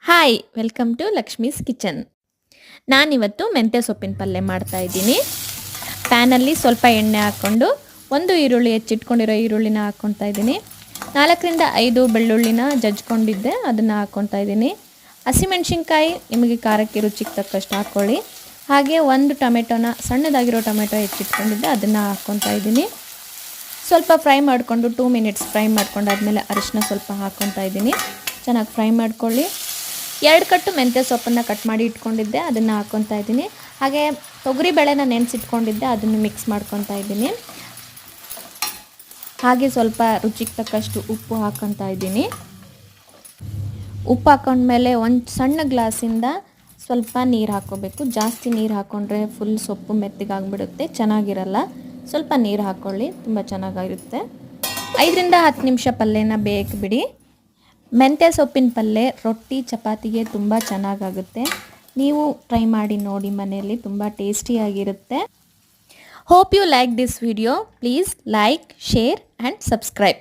Hi welcome to Lakshmi's kitchen. ನಾನಿವತ್ತು ಮೆಂತ್ಯ ಸೊಪ್ಪಿನ ಪಲ್ಯ ಮಾಡ್ತಾ ಇದ್ದೀನಿ. ಪ್ಯಾನಲ್ಲಿ ಸ್ವಲ್ಪ ಎಣ್ಣೆ ಹಾಕ್ಕೊಂಡು ಒಂದು ಈರುಳ್ಳಿ ಹೆಚ್ಚಿಟ್ಕೊಂಡಿರೋ ಈರುಳ್ಳಿನ ಹಾಕ್ಕೊತಾ ಇದ್ದೀನಿ. 4-5 ಬೆಳ್ಳುಳ್ಳಿನ ಜಜ್ಕೊಂಡಿದ್ದೆ, ಅದನ್ನು ಹಾಕ್ಕೊತಾ ಇದ್ದೀನಿ. ಹಸಿಮೆಣ್ಸಿನ್ಕಾಯಿ ನಿಮಗೆ ಖಾರಕ್ಕೆ ರುಚಿಗೆ ತಕ್ಕಷ್ಟು ಹಾಕ್ಕೊಳ್ಳಿ. ಹಾಗೆ ಒಂದು ಟೊಮೆಟೊನ ಸಣ್ಣದಾಗಿರೋ ಟೊಮೆಟೊ ಹೆಚ್ಚಿಟ್ಕೊಂಡಿದ್ದೆ, ಅದನ್ನು ಹಾಕ್ಕೊತಾ ಇದ್ದೀನಿ. ಸ್ವಲ್ಪ ಫ್ರೈ ಮಾಡಿಕೊಂಡು 2 ಮಿನಿಟ್ಸ್ ಫ್ರೈ ಮಾಡ್ಕೊಂಡಾದ್ಮೇಲೆ ಅರಿಶಿನ ಸ್ವಲ್ಪ ಹಾಕ್ಕೊತಾ ಇದ್ದೀನಿ. ಚೆನ್ನಾಗಿ ಫ್ರೈ ಮಾಡ್ಕೊಳ್ಳಿ. 2 ಕಟ್ಟು ಮೆಂತ್ಯ ಸೊಪ್ಪನ್ನು ಕಟ್ ಮಾಡಿ ಇಟ್ಕೊಂಡಿದ್ದೆ, ಅದನ್ನು ಹಾಕ್ಕೊತಾ ಇದ್ದೀನಿ. ಹಾಗೆ ತೊಗರಿ ಬೇಳೆನ ನೆನೆಸಿಟ್ಕೊಂಡಿದ್ದೆ, ಅದನ್ನು ಮಿಕ್ಸ್ ಮಾಡ್ಕೊತಾ ಇದ್ದೀನಿ. ಹಾಗೆ ಸ್ವಲ್ಪ ರುಚಿಗೆ ತಕ್ಕಷ್ಟು ಉಪ್ಪು ಹಾಕ್ಕೊತಾ ಇದ್ದೀನಿ. ಉಪ್ಪು ಹಾಕೊಂಡ್ಮೇಲೆ ಒಂದು ಸಣ್ಣ ಗ್ಲಾಸಿಂದ ಸ್ವಲ್ಪ ನೀರು ಹಾಕ್ಕೋಬೇಕು. ಜಾಸ್ತಿ ನೀರು ಹಾಕ್ಕೊಂಡ್ರೆ ಫುಲ್ ಸೊಪ್ಪು ಮೆತ್ತಗಾಗ್ಬಿಡುತ್ತೆ, ಚೆನ್ನಾಗಿರಲ್ಲ. ಸ್ವಲ್ಪ ನೀರು ಹಾಕ್ಕೊಳ್ಳಿ, ತುಂಬ ಚೆನ್ನಾಗಿರುತ್ತೆ. 5-10 ನಿಮಿಷ ಪಲ್ಯನ ಬೇಯಕ್ಕೆ ಬಿಡಿ. ಮೆಂತ್ಯ ಸೊಪ್ಪಿನ ಪಲ್ಯ ರೊಟ್ಟಿ ಚಪಾತಿಗೆ ತುಂಬ ಚೆನ್ನಾಗಾಗುತ್ತೆ. ನೀವು ಟ್ರೈ ಮಾಡಿ ನೋಡಿ ಮನೆಯಲ್ಲಿ, ತುಂಬ ಟೇಸ್ಟಿಯಾಗಿರುತ್ತೆ. Hope you like this video. Please like, share and subscribe.